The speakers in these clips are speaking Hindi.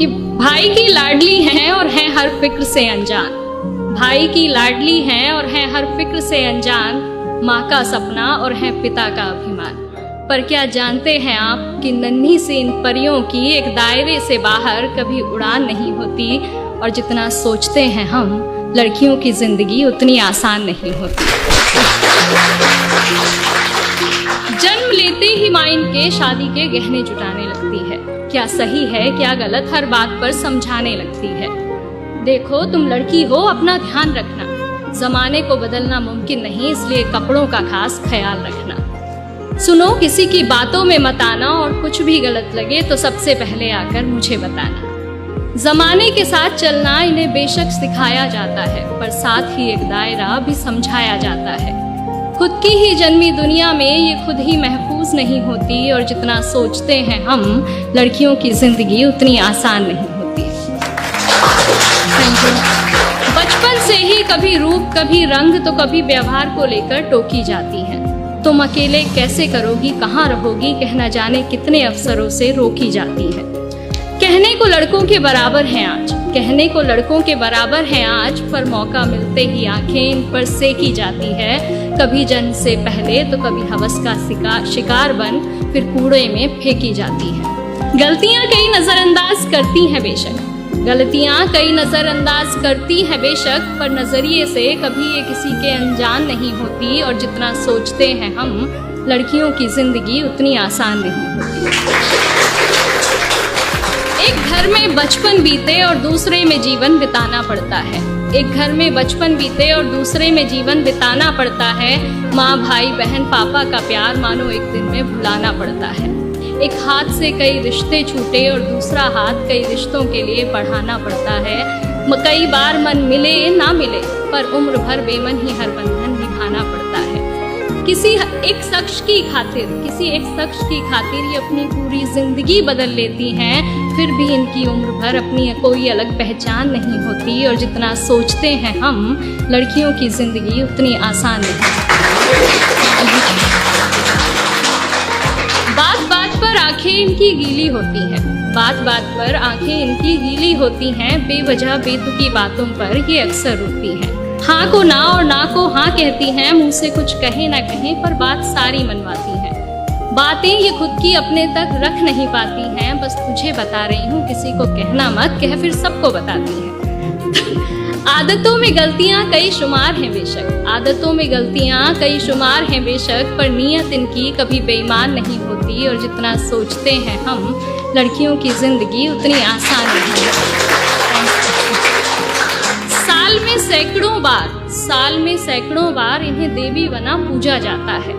कि भाई की लाडली हैं और हैं हर फिक्र से अनजान। भाई की लाडली हैं और हैं हर फिक्र से अनजान, माँ का सपना और हैं पिता का अभिमान। पर क्या जानते हैं आप कि नन्ही सी इन परियों की एक दायरे से बाहर कभी उड़ान नहीं होती, और जितना सोचते हैं हम लड़कियों की जिंदगी उतनी आसान नहीं होती। जन्म लेते ही माँ इनके शादी के गहने जुटाने लगती है। क्या सही है क्या गलत हर बात पर समझाने लगती है। देखो तुम लड़की हो, अपना ध्यान रखना, जमाने को बदलना मुमकिन नहीं, इसलिए कपड़ों का खास ख्याल रखना। सुनो किसी की बातों में मत आना, और कुछ भी गलत लगे तो सबसे पहले आकर मुझे बताना। जमाने के साथ चलना इन्हें बेशक सिखाया जाता है, पर साथ ही एक दायरा भी समझाया जाता है। खुद की ही जन्मी दुनिया में ये खुद ही महफूज नहीं होती, और जितना सोचते हैं हम लड़कियों की जिंदगी उतनी आसान नहीं होती। बचपन से ही कभी रूप कभी रंग तो कभी व्यवहार को लेकर टोकी जाती हैं। तुम अकेले कैसे करोगी, कहाँ रहोगी, कहना जाने कितने अवसरों से रोकी जाती है। कहने को लड़कों के बराबर हैं आज, कहने को लड़कों के बराबर हैं आज, पर मौका मिलते ही आंखें इन पर सेकी जाती है। कभी जन्म से पहले तो कभी हवस का शिकार बन फिर कूड़े में फेंकी जाती है। गलतियां कई नजरअंदाज करती हैं बेशक, गलतियां कई नजरअंदाज करती हैं बेशक, पर नजरिए से कभी ये किसी के अनजान नहीं होती, और जितना सोचते हैं हम लड़कियों की जिंदगी उतनी आसान नहीं होती। एक घर में बचपन बीते और दूसरे में जीवन बिताना पड़ता है। एक घर में बचपन बीते और दूसरे में जीवन बिताना पड़ता है। माँ भाई बहन पापा का प्यार मानो एक दिन में भुलाना पड़ता है। एक हाथ से कई रिश्ते छूटे और दूसरा हाथ कई रिश्तों के लिए बढ़ाना पड़ता है। कई बार मन मिले ना मिले, पर उम्र भर बेमन ही हर बंधन निभाना पड़ता है। किसी एक शख्स की खातिर ये अपनी पूरी जिंदगी बदल लेती हैं, फिर भी इनकी उम्र भर अपनी कोई अलग पहचान नहीं होती, और जितना सोचते हैं हम लड़कियों की जिंदगी उतनी आसान नहीं। बात बात पर आंखें इनकी गीली होती हैं, बात बात पर आंखें इनकी गीली होती हैं, बेवजह बेतुकी बातों पर ये अक्सर रोती हैं। हाँ को ना और ना को हाँ कहती हैं, मुंह से कुछ कहे ना कहे पर बात सारी मनवाती हैं। बातें ये खुद की अपने तक रख नहीं पाती हैं, बस तुझे बता रही हूँ किसी को कहना मत, कह फिर सबको बताती हैं। आदतों में गलतियाँ कई शुमार हैं बेशक, आदतों में गलतियाँ कई शुमार हैं बेशक, पर नीयत इनकी कभी बेईमान नहीं होती, और जितना सोचते हैं हम लड़कियों की जिंदगी उतनी आसान नहीं होती। साल में सैकड़ों बार इन्हें देवी बना पूजा जाता है।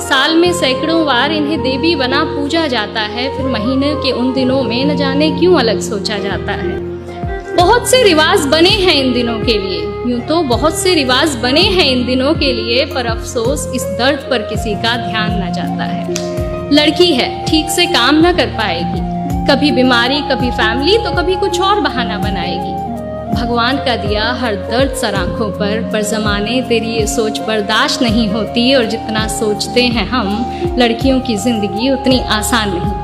साल में सैकड़ों बार इन्हें देवी बना पूजा जाता है, फिर महीने के उन दिनों में न जाने क्यों अलग सोचा जाता है। बहुत से रिवाज बने हैं इन दिनों के लिए, यूं तो बहुत से रिवाज बने हैं इन दिनों के लिए, पर अफसोस इस दर्द पर किसी का ध्यान न जाता है। लड़की है ठीक से काम न कर पाएगी, कभी बीमारी कभी फैमिली तो कभी कुछ और बहाना बनाएगी। भगवान का दिया हर दर्द सर आंखों पर जमाने तेरी ये सोच बर्दाश्त नहीं होती, और जितना सोचते हैं हम लड़कियों की जिंदगी उतनी आसान नहीं।